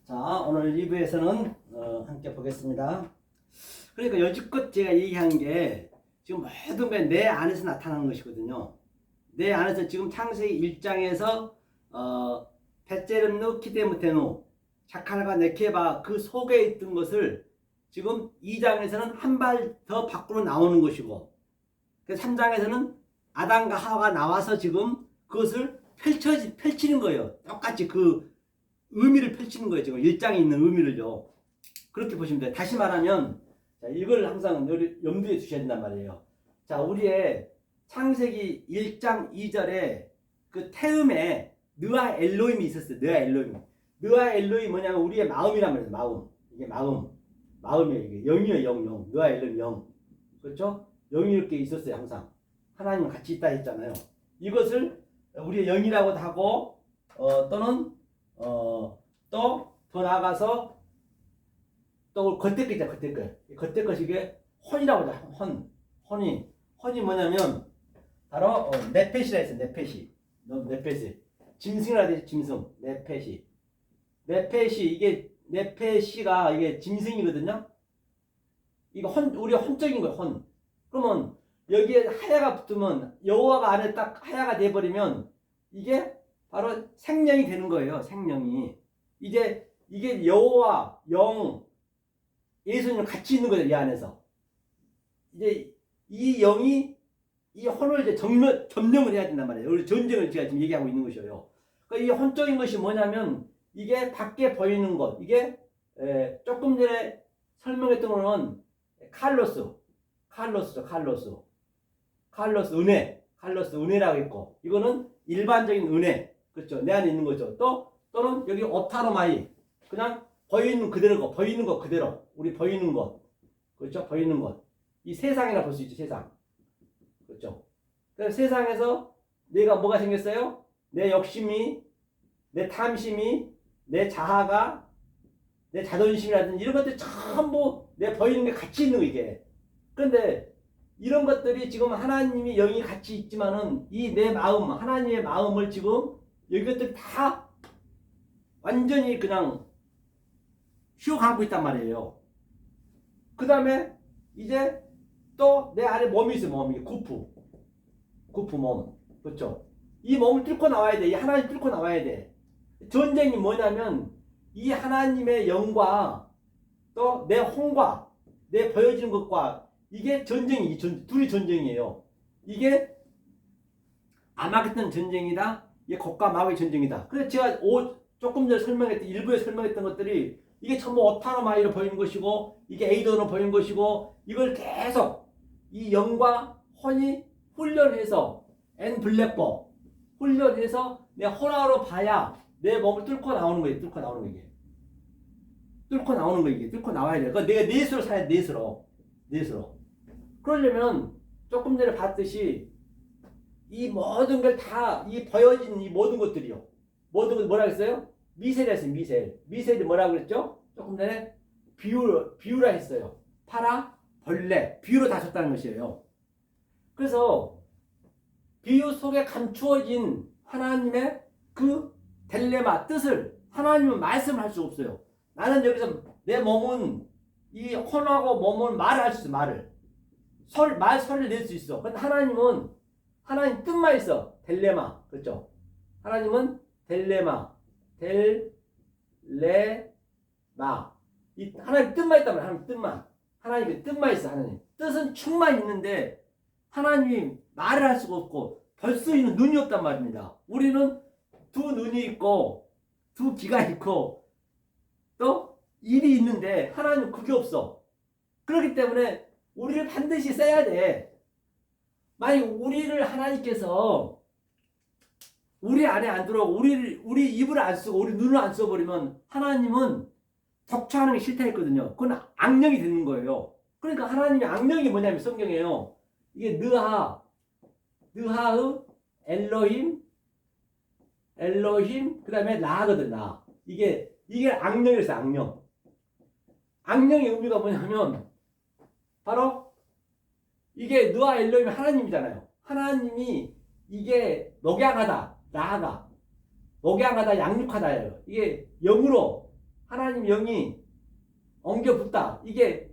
자, 오늘 2부에서는 함께 보겠습니다. 그러니까 여지껏 제가 얘기한 게 지금 모든 게 내 안에서 나타나는 것이거든요. 내 안에서 지금 창세기 1장에서 벳제름누 키데무테누 자칼과 네케바 그 속에 있던 것을 지금 2장에서는 한 발 더 밖으로 나오는 것이고 3장에서는 아담과 하와가 나와서 지금 그것을 펼치는 거예요. 똑같이 그 의미를 펼치는 거예요. 지금 1장에 있는 의미를요. 그렇게 보시면 돼요. 다시 말하면 자, 이걸 항상 염두에 두셔야 된단 말이에요. 자, 우리의 창세기 1장 2절에 그 태음에 느아 엘로힘이 있었어요. 느아 엘로힘. 느아 엘로힘이 뭐냐면 우리의 마음이란 말이에요. 마음. 이게 마음이에요. 이게 영이에요. 영. 느아 엘로힘 영. 그렇죠? 영이 이렇게 있었어요. 항상. 하나님은 같이 있다 했잖아요. 이것을 우리의 영이라고도 하고 또는 또 더 나아가서 또 겉에 것이죠. 겉에 것이 이게 혼이라고 하죠. 혼이 뭐냐면 바로 네펫이라 했어요. 네펫이 짐승이라 해야 되지. 짐승 네펫이 이게 네펫이가 이게 짐승이거든요. 이거 우리가 혼적인 거예요. 그러면 여기에 하야가 붙으면 여호와가 안에 딱 하야가 돼버리면 이게 바로 생명이 되는 거예요. 생명이 이제 이게 여호와 영 예수님 같이 있는 거예요. 이 안에서 이제 이 영이 이 혼을 이제 점령을 해야 된단 말이에요. 우리 전쟁을 제가 지금 얘기하고 있는 것이에요. 그러니까 이 혼적인 것이 뭐냐면 이게 밖에 보이는 것 이게 조금 전에 설명했던 거는 칼로스 은혜라고 했고 이거는 일반적인 은혜 그렇죠. 내 안에 있는 거죠. 또는 여기 오타로마이 그냥 보이는 그대로고 보이는 것 그대로 우리 보이는 것 그렇죠. 보이는 것 이 세상이라 볼 수 있죠. 세상 그렇죠. 그래서 세상에서 내가 뭐가 생겼어요? 내 욕심이 내 탐심이 내 자아가 내 자존심이라든지 이런 것들이 전부 내 보이는 게 같이 있는 거 이게. 그런데 이런 것들이 지금 하나님이 영이 같이 있지만은 이 내 마음 하나님의 마음을 지금 이것들 다 완전히 그냥 휘어감고 있단 말이에요. 그 다음에 이제 또 내 안에 몸이 있어요. 몸이 구프 몸 그렇죠. 이 몸을 뚫고 나와야 돼. 이 하나님 뚫고 나와야 돼. 전쟁이 뭐냐면 이 하나님의 영과 또 내 혼과 내 보여지는 것과 이게 둘이 전쟁이에요. 이게 아마겟돈 전쟁이다. 이게 곡과 마귀의 전쟁이다. 그래서 제가 조금 전에 일부에 설명했던 것들이 이게 전부 오타노마이로 보이는 것이고 이게 에이돈으로 보이는 것이고 이걸 계속 이 영과 혼이 훈련해서 엔블랙법 훈련해서 내 혼화로 봐야 내 몸을 뚫고 나오는 거예요. 뚫고 나오는 거 이게. 뚫고 나와야 돼. 그러니까 내가 넷으로 살아야 돼. 넷으로. 그러려면 조금 전에 봤듯이 이 모든 걸 다 이 보여진 이 모든 것들이요. 모든 것 뭐라 그랬어요? 미셀이라 했어요. 미셀이 뭐라고 그랬죠? 조금 전에 비유라 했어요. 파라, 벌레, 비유로 다쳤다는 것이에요. 그래서 비유 속에 감추어진 하나님의 그 딜레마 뜻을 하나님은 말씀할 수 없어요. 나는 여기서 내 몸은 이 혼하고 몸은 말을 할 수 있어. 소리를 낼 수 있어. 근데 하나님 뜻만 있어. 딜레마. 그렇죠? 하나님은 딜레마. 이 하나님 뜻만 있단 말이야. 하나님의 뜻만 있어. 하나님. 뜻은 충만 있는데 하나님이 말을 할 수가 없고 볼 수 있는 눈이 없단 말입니다. 우리는 두 눈이 있고 두 귀가 있고 또 입이 있는데 하나님은 그게 없어. 그렇기 때문에 우리를 반드시 써야 돼. 만약 우리를 하나님께서 우리 안에 안 들어오고 우리 입을 안 쓰고 우리 눈을 안 써버리면 하나님은 독처하는 게 싫다 했거든요. 그건 악령이 되는 거예요. 그러니까 하나님의 악령이 뭐냐면 성경에요. 이게 느하의 엘로힘 그 다음에 라거든 라. 이게 악령이었어요. 악령의 의미가 뭐냐면 바로 이게 느하 엘로힘이 하나님이잖아요. 하나님이 이게 목양하다, 나아가 목양하다, 양육하다예요. 이게 영으로 하나님 영이 엉겨 붙다. 이게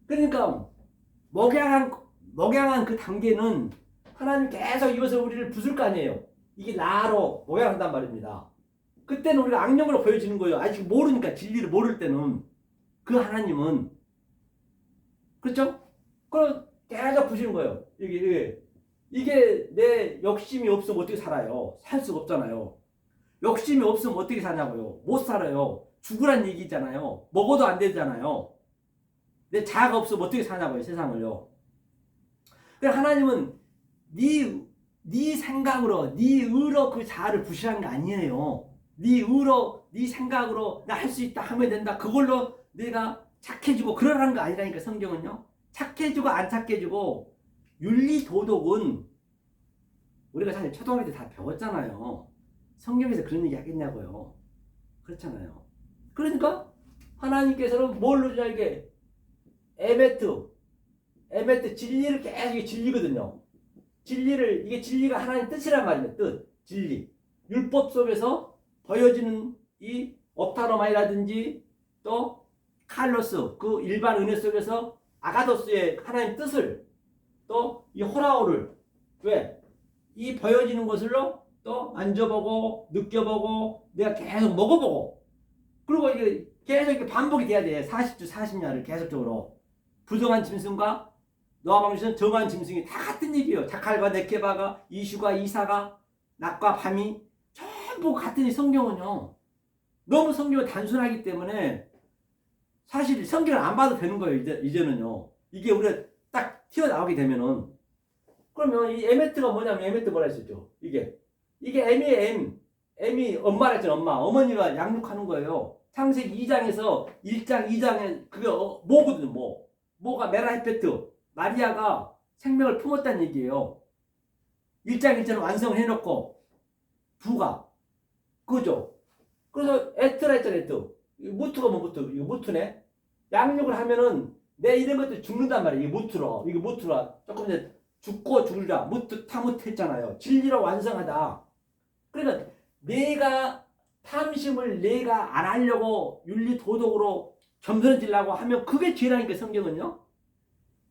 그러니까 목양한 그 단계는 하나님 계속 이것을 우리를 부술 거 아니에요. 이게 나로 목양한단 말입니다. 그때는 우리가 악령으로 보여지는 거예요. 아직 모르니까 진리를 모를 때는 그 하나님은 그렇죠? 그럼 계속 부시는 거예요. 이게 내 욕심이 없으면 어떻게 살아요? 살 수가 없잖아요. 욕심이 없으면 어떻게 사냐고요? 못 살아요. 죽으란 얘기잖아요. 먹어도 안 되잖아요. 내 자아가 없으면 어떻게 사냐고요, 세상을요. 그래서 하나님은 네 생각으로, 네 의로 그 자아를 부실한 게 아니에요. 네 의로, 네 생각으로 나 할 수 있다 하면 된다. 그걸로 내가 착해지고 그러라는 거 아니라니까 성경은요. 착해지고 안 착해지고 윤리 도덕은 우리가 사실 초등학교 때 다 배웠잖아요. 성경에서 그런 얘기 하겠냐고요. 그렇잖아요. 그러니까 하나님께서는 뭘로 주냐 이게 에베트 진리를 계속 진리거든요. 진리를 이게 진리가 하나님 뜻이란 말이에요. 뜻 진리 율법 속에서 보여지는 이 옵타노마이라든지 또 칼로스 그 일반 은혜 속에서 아가도스의 하나님 뜻을 또 이 호라오를 왜 이 보여지는 것을로 또 만져보고 느껴보고 내가 계속 먹어보고 그리고 이게 계속 이렇게 반복이 돼야 돼. 40주 40년을 계속적으로 부정한 짐승과 노아 방주는 정한 짐승이 다 같은 얘기예요. 자칼과 네케바가 이슈가 이사가 낮과 밤이 전부 같은 이 성경은요. 너무 성경은 단순하기 때문에 사실 성경을 안 봐도 되는 거예요. 이제는요. 이게 우리가 딱 튀어나오게 되면은 그러면 이 에메트가 뭐냐면 에메트 뭐라 했었죠. 이게 M이 엄마라 했잖아. 어머니가 양육하는 거예요. 창세기 2장에서 1장 2장에 그게 뭐거든요. 뭐가 메라헤페트 마리아가 생명을 품었다는 얘기예요. 1장 1절을 완성해놓고 부가 그죠. 그래서 에트라 했잖아. 에트 무트가 이거 무트네. 양육을 하면은 내 이런 것들 죽는단 말이에요. 이게 무트라 조금 이제 죽고 죽으리라 무트 타무트 했잖아요. 진리로 완성하다. 그러니까 내가 탐심을 내가 안 하려고 윤리 도덕으로 겸손해지려고 하면 그게 죄라니까 성경은요.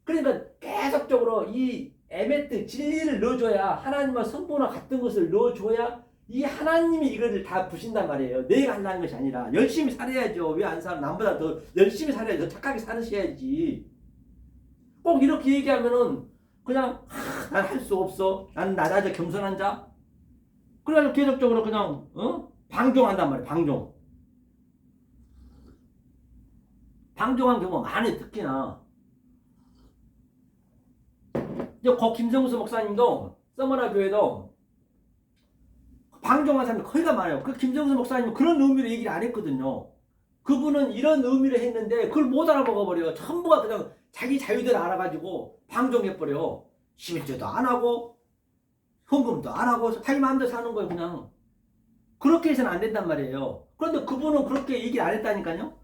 그러니까 계속적으로 이 에메트 진리를 넣어줘야 하나님과 성부나 같은 것을 넣어줘야 이 하나님이 이거를 다 부신단 말이에요. 내가 한다는 것이 아니라 열심히 살아야죠. 왜 안 살아? 남보다 더 열심히 살아야죠. 착하게 살으셔야지. 꼭 이렇게 얘기하면은 그냥 난 할 수 없어. 나는 나다져 겸손한 자. 그래가지고 계속적으로 그냥 방종한단 말이에요. 방종한 경우가 많이 특히나 고 김성수 목사님도 서머나 교회도 방종한 사람이 거의가 많아요. 그 김성수 목사님은 그런 의미로 얘기를 안 했거든요. 그분은 이런 의미로 했는데 그걸 못 알아먹어버려요. 전부가 그냥 자기 자유대로 알아가지고 방종해버려. 11조도 안 하고 헌금도 안 하고 자기 마음대로 사는 거예요. 그냥 그렇게 해서는 안 된단 말이에요. 그런데 그분은 그렇게 얘기를 안 했다니까요.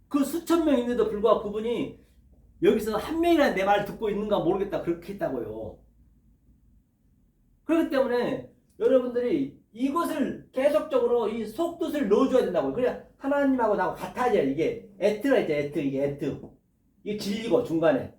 그 수천 명 있는데도 불구하고 그분이 여기서 한 명이라도 내 말을 듣고 있는가 모르겠다 그렇게 했다고요. 그렇기 때문에 여러분들이 이것을 계속적으로 이 속뜻을 넣어줘야 된다고요. 그래야 하나님하고 나하고 같아져야 이게 에트라 이제 이게 에트 이게 진리고 중간에.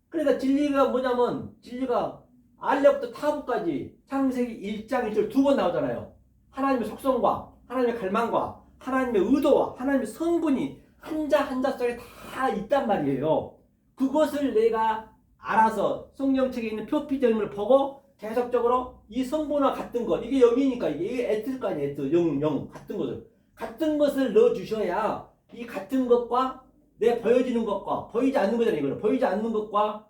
그러니까 진리가 뭐냐면 진리가 알레부터 타부까지 창세기 1장 1절 2번 나오잖아요. 하나님의 속성과 하나님의 갈망과 하나님의 의도와 하나님의 성분이 한자 한자 속에 다 있단 말이에요. 그것을 내가 알아서 성경책에 있는 표피점을 보고 계속적으로 이 성분과 같은 것 이게 영이니까 이게 에트일 거 아니에요. 에트 영 같은 것을 넣어 주셔야 이 같은 것과 내 보여지는 것과 보이지 않는 거잖아요. 이거는 보이지 않는 것과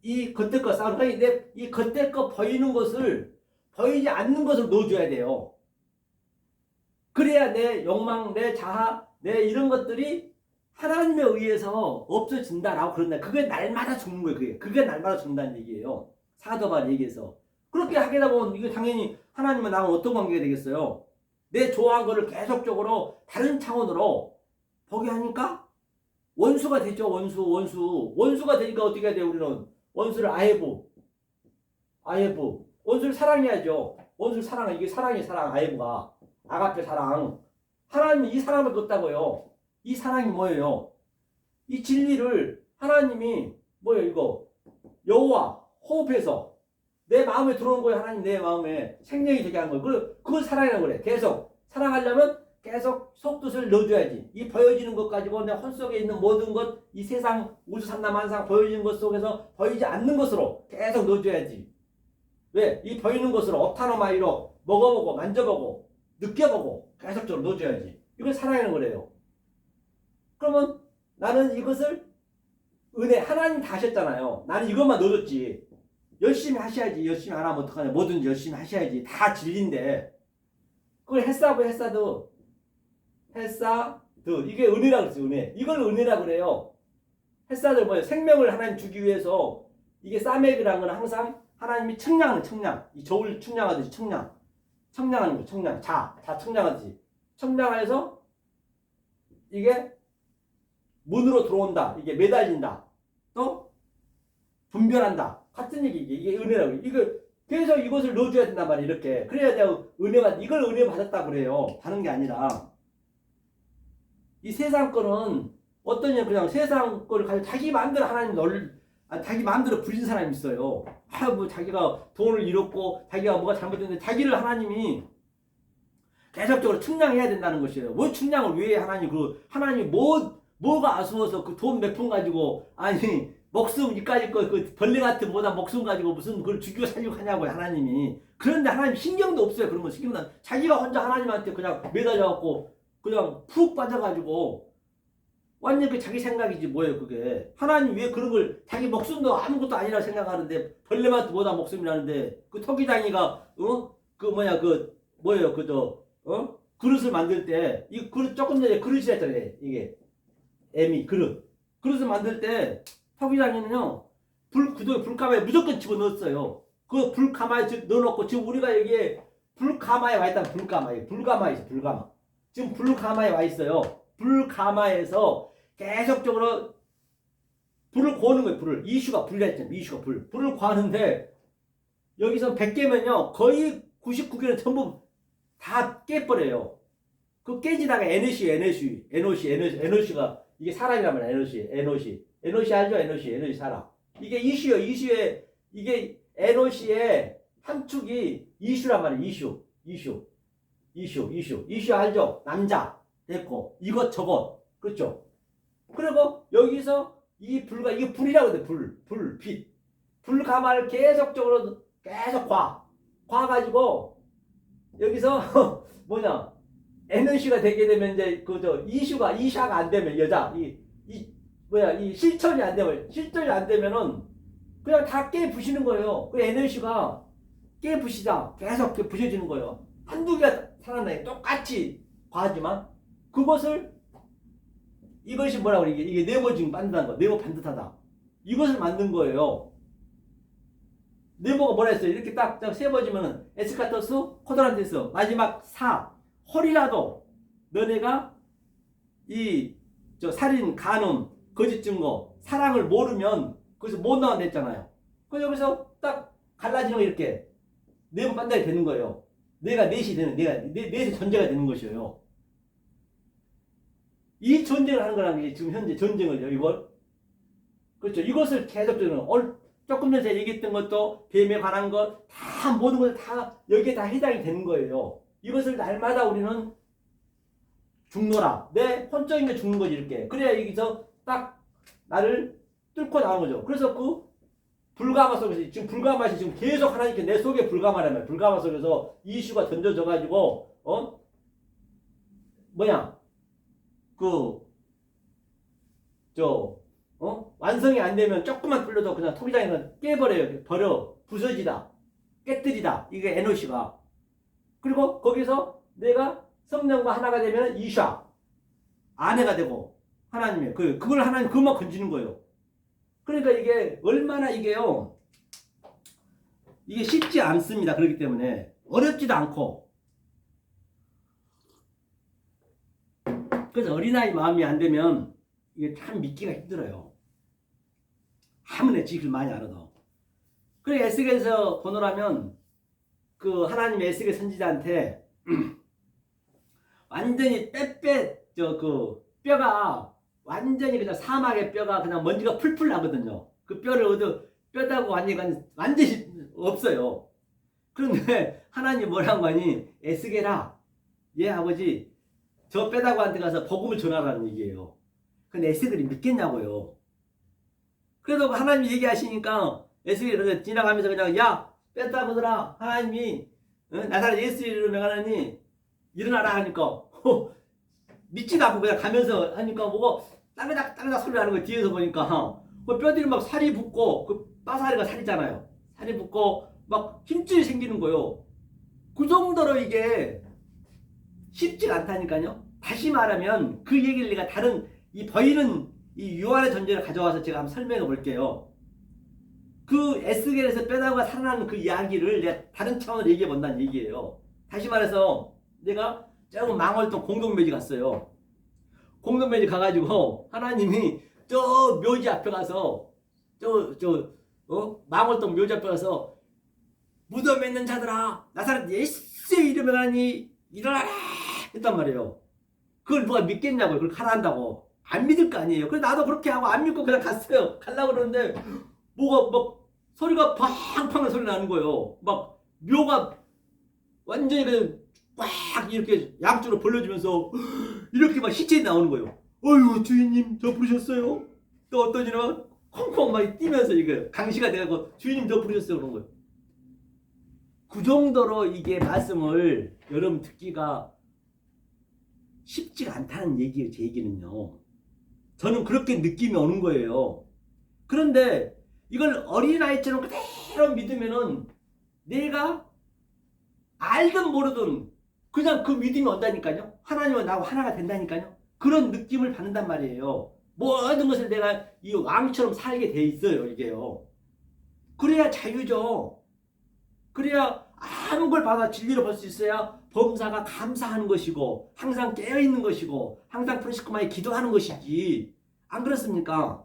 이 겉에 것 싸우는 거야. 이 겉에 것 보이는 것을 보이지 않는 것을 넣어줘야 돼요. 그래야 내 욕망, 내 자아, 내 이런 것들이 하나님에 의해서 없어진다라고 그런다. 그게 날마다 죽는 거예요. 그게 날마다 죽는다는 얘기예요. 사도바울 얘기해서. 그렇게 하게 되면 이거 당연히 하나님과 나랑 어떤 관계가 되겠어요? 내 좋아한 거를 계속적으로 다른 차원으로 보게 하니까 원수가 되죠. 원수가 되니까 어떻게 해야 돼요? 우리는 원수를 아예부 원수를 사랑해야죠. 원수를 사랑해. 이게 사랑이 사랑 아예부가 아가페 사랑. 하나님이 이 사랑밖에 없다고요. 이 사랑이 뭐예요? 이 진리를 하나님이 뭐예요 이거 여호와 호흡해서 내 마음에 들어오는 거예요. 하나님 내 마음에 생명이 되게 하는 거예요. 그걸 사랑이라고 그래. 계속 사랑하려면 계속 속뜻을 넣어줘야지. 이 보여지는 것 가지고 내 혼 속에 있는 모든 것, 이 세상 우주삼라만상 보여지는 것 속에서 보이지 않는 것으로 계속 넣어줘야지. 왜? 이 보이는 것으로 오타노마이로 먹어보고 만져보고 느껴보고 계속적으로 넣어줘야지. 이걸 사랑하는 거래요. 그러면 나는 이것을 은혜 하나님 다 하셨잖아요. 나는 이것만 넣어줬지. 열심히 하셔야지. 열심히 안 하면 어떡하냐. 뭐든지 열심히 하셔야지. 다 진리인데 그걸 햇사드 이게 은혜라고 그랬어요. 은혜. 이걸 은혜라고 그래요. 햇사들 뭐예요? 생명을 하나님 주기 위해서 이게 사맥이라는 건 항상 하나님이 청량하는 청량. 이 저울 청량하듯이 청량하는 거 청량. 자 청량하듯이 청량해서 이게 문으로 들어온다. 이게 매달린다. 또 분별한다. 같은 얘기 이게 은혜라고. 이거 그래서 이것을 넣어줘야 된단 말이에요. 이렇게 그래야 내가 은혜가 이걸 은혜 받았다 그래요. 다른 게 아니라 이 세상 거는 어떠냐 그냥 세상 거를 가지고 자기 마음대로 하나님 자기 마음대로 부린 사람이 있어요. 뭐 자기가 돈을 잃었고 자기가 뭐가 잘못됐는데 자기를 하나님이 계속적으로 충량해야 된다는 것이에요. 뭐 충량을 왜 하나님이 뭐가 아쉬워서 그 돈 몇 푼 가지고 아니 목숨 이까짓 거 그 벌레 같은 뭐다 목숨 가지고 무슨 그걸 죽이고 살리고 하냐고요. 하나님이. 그런데 하나님 신경도 없어요. 그러면 신경도 자기가 혼자 하나님한테 그냥 매달려갖고 그냥 푹 빠져가지고 완전 그 자기 생각이지 뭐예요 그게. 하나님 왜 그런 걸 자기 목숨도 아무것도 아니라 생각하는데 벌레만 뭐다 목숨이라는데 그 토기장이가 그릇을 만들 때 이 그릇 조금 전에 그릇이라 했잖아요. 이게 애미 그릇을 만들 때 토기장이는요 불가마에 무조건 집어넣었어요. 그 불가마에 넣어놓고 지금 우리가 여기에 불가마에 와 있다. 불가마에 있어. 불가마. 지금 불가마에 와 있어요. 불가마에서 계속적으로 불을 구하는 거예요. 불을. 이슈가 불이라 했잖아요. 이슈가 불을 구하는데 여기서 100개면요 거의 99개는 전부 다 깨버려요. 그 깨지다가 에너시가 이게 사람이란 말이야. 에너시 알죠? 에너시 사람. 이게 이슈에 이게 에너시의 한 축이 이슈란 말이에요. 이슈 알죠? 남자 됐고 이것 저것 그렇죠? 그리고 여기서 이게 불이라고 돼. 빛 불가마를 계속적으로 계속 과가지고 여기서 에너시가 되게 되면 이제 이샤가 안 되면 여자 이 실천이 안 되면은 그냥 다 깨부시는 거예요. 그 에너시가 깨부시다 계속 부셔지는 거예요. 한두 개가 살아나요. 똑같이 과하지만 이것이 뭐라고 그래? 이게 네모 지금 만든다는 거. 네모 반듯하다. 이것을 만든 거예요. 네모가 뭐라 했어요? 이렇게 딱 세워지면은 에스카토스, 코드란테스 마지막 4 헐이라도 너네가 살인, 간음, 거짓 증거, 사랑을 모르면 거기서 못 나왔댔잖아요. 그래서 여기서 딱 갈라지는 거 이렇게 네모 반달이 되는 거예요. 내가 넷이 되는 넷의 존재가 되는 것이에요. 이 전쟁을 하는 거라는 게 지금 현재 전쟁을요. 이걸 그렇죠. 이것을 계속적으로 조금 전에 제가 얘기했던 것도 뱀에 관한 것 다 모든 것들 다 여기에 다 해당이 되는 거예요. 이것을 날마다 우리는 죽노라. 내 혼적인 게 죽는 거지 이렇게. 그래야 여기서 딱 나를 뚫고 나오는 거죠. 그래서 그 불가마 속에서 지금 계속 하나님께 내 속에 불가마라면 불가마 속에서 이슈가 던져져 가지고 완성이 안 되면 조금만 뚫려도 그냥 토기장에는 깨버려요. 부서지다. 깨뜨리다. 이게 에너시가. 그리고 거기서 내가 성령과 하나가 되면 이샤. 아내가 되고 하나님의 그걸 하나님 그것만 건지는 거예요. 그러니까 이게 얼마나 이게 쉽지 않습니다. 그렇기 때문에 어렵지도 않고. 그래서 어린아이 마음이 안 되면 이게 참 믿기가 힘들어요. 아무나 지식을 많이 알아도. 그래 에스겔에서 보노라면 그 하나님의 에스겔 선지자한테 완전히 그 뼈가 완전히 그냥 사막의 뼈가 그냥 먼지가 풀풀 나거든요. 그 뼈를 뼈다고 완전히 없어요. 그런데 하나님 뭐라고 하니? 에스겔아, 얘 아버지 저 뼈다구한테 가서 복음을 전하라는 얘기예요. 근데 에스겔이 믿겠냐고요. 그래도 하나님이 얘기하시니까 에스겔이 지나가면서 그냥 야 뼈다구들아, 하나님이 나사렛 예수 이름으로 명하나니 일어나라 하니까 믿지도 않고 그냥 가면서 하니까 뭐가 땅에다 소리 나는 거 뒤에서 보니까 그 뼈들이 막 살이 붙고 그 빠사리가 살이잖아요. 살이 붙고 막 힘줄이 생기는 거요. 그 정도로 이게 쉽지가 않다니까요. 다시 말하면 그 얘기를 내가 다른 이 보이는 이 유한의 존재를 가져와서 제가 한번 설명해 볼게요. 그 에스겔에서 뼈다구가 살아나는 그 이야기를 내가 다른 차원으로 얘기해 본다는 얘기예요. 다시 말해서 내가 조금 망월동 공동묘지 갔어요. 공동묘지 가가지고 하나님이 저 묘지 앞에 가서 망월동 묘지 앞에 가서 무덤에 있는 자들아 나사렛 예수의 이름을 하니 일어나라 했단 말이에요. 그걸 누가 믿겠냐고요. 그걸 가라 한다고. 안 믿을 거 아니에요. 그래서 나도 그렇게 하고 안 믿고 그냥 갔어요. 가려고 그러는데 뭐가 막 소리가 팡팡 소리 나는 거예요. 막 묘가 완전히 꽉 이렇게 양쪽으로 벌려지면서 이렇게 막 시체이 나오는 거예요. 어휴 주인님 저 부르셨어요? 또 어떤 이는 콩콩 막 뛰면서 이거 강시가 돼가지고 주인님 저 부르셨어요 그런 거예요. 그 정도로 이게 말씀을 여러분 듣기가 쉽지가 않다는 얘기예요. 제 얘기는요. 저는 그렇게 느낌이 오는 거예요. 그런데 이걸 어린아이처럼 그대로 믿으면은 내가 알든 모르든 그냥 그 믿음이 온다니까요. 하나님은 나하고 하나가 된다니까요. 그런 느낌을 받는단 말이에요. 모든 것을 내가 이 왕처럼 살게 돼 있어요. 이게요. 그래야 자유죠. 그래야 아무 걸 받아 진리로 볼 수 있어야 범사가 감사하는 것이고 항상 깨어있는 것이고 항상 프로시코마에 기도하는 것이지. 안 그렇습니까?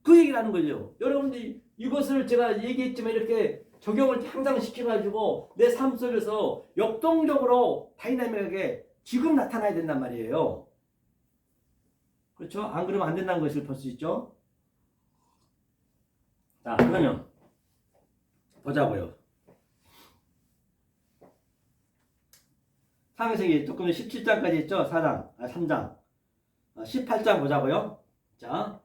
그 얘기를 하는 거죠. 여러분들이 이것을 제가 얘기했지만 이렇게 적용을 항상 시켜가지고 내 삶 속에서 역동적으로 다이나믹하게 지금 나타나야 된단 말이에요. 그렇죠? 안 그러면 안 된다는 것을 볼 수 있죠. 자, 그러면 보자고요. 창세기 조금 17장까지 있죠? 3장. 18장 보자고요. 자,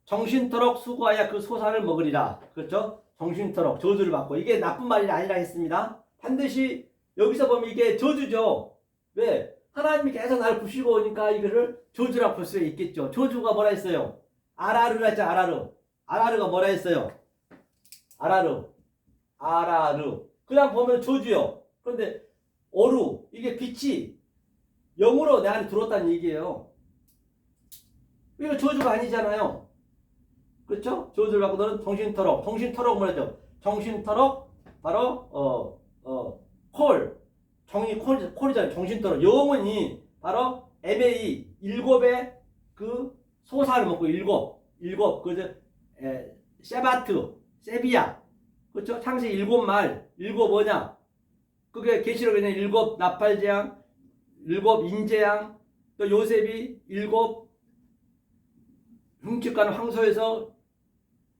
정신토록 수고하여 그 소산을 먹으리라. 그렇죠? 정신토록 저주를 받고 이게 나쁜 말이 아니라 했습니다. 반드시 여기서 보면 이게 저주죠. 왜? 하나님이 계속 나를 부시고 오니까 이거를 저주라 볼 수 있겠죠. 저주가 뭐라 했어요? 아라르라 했죠. 아라르가 뭐라 했어요? 아라르. 그냥 보면 저주요. 그런데 오루 이게 빛이 영으로 내 안에 들어왔다는 얘기예요. 이거 저주가 아니잖아요. 그렇죠? 저주를 받고 너는 정신토록 뭐라죠? 정신토록 바로 콜이잖아요. 정신토록 영원히 바로 MA 일곱의 그 소사를 먹고 일곱 그죠? 세바트 세비야 그렇죠? 창세기 일곱 뭐냐? 그게 계시록에는 일곱 나팔재앙, 일곱 인재앙, 또 요셉이 일곱 흉측가는 황소에서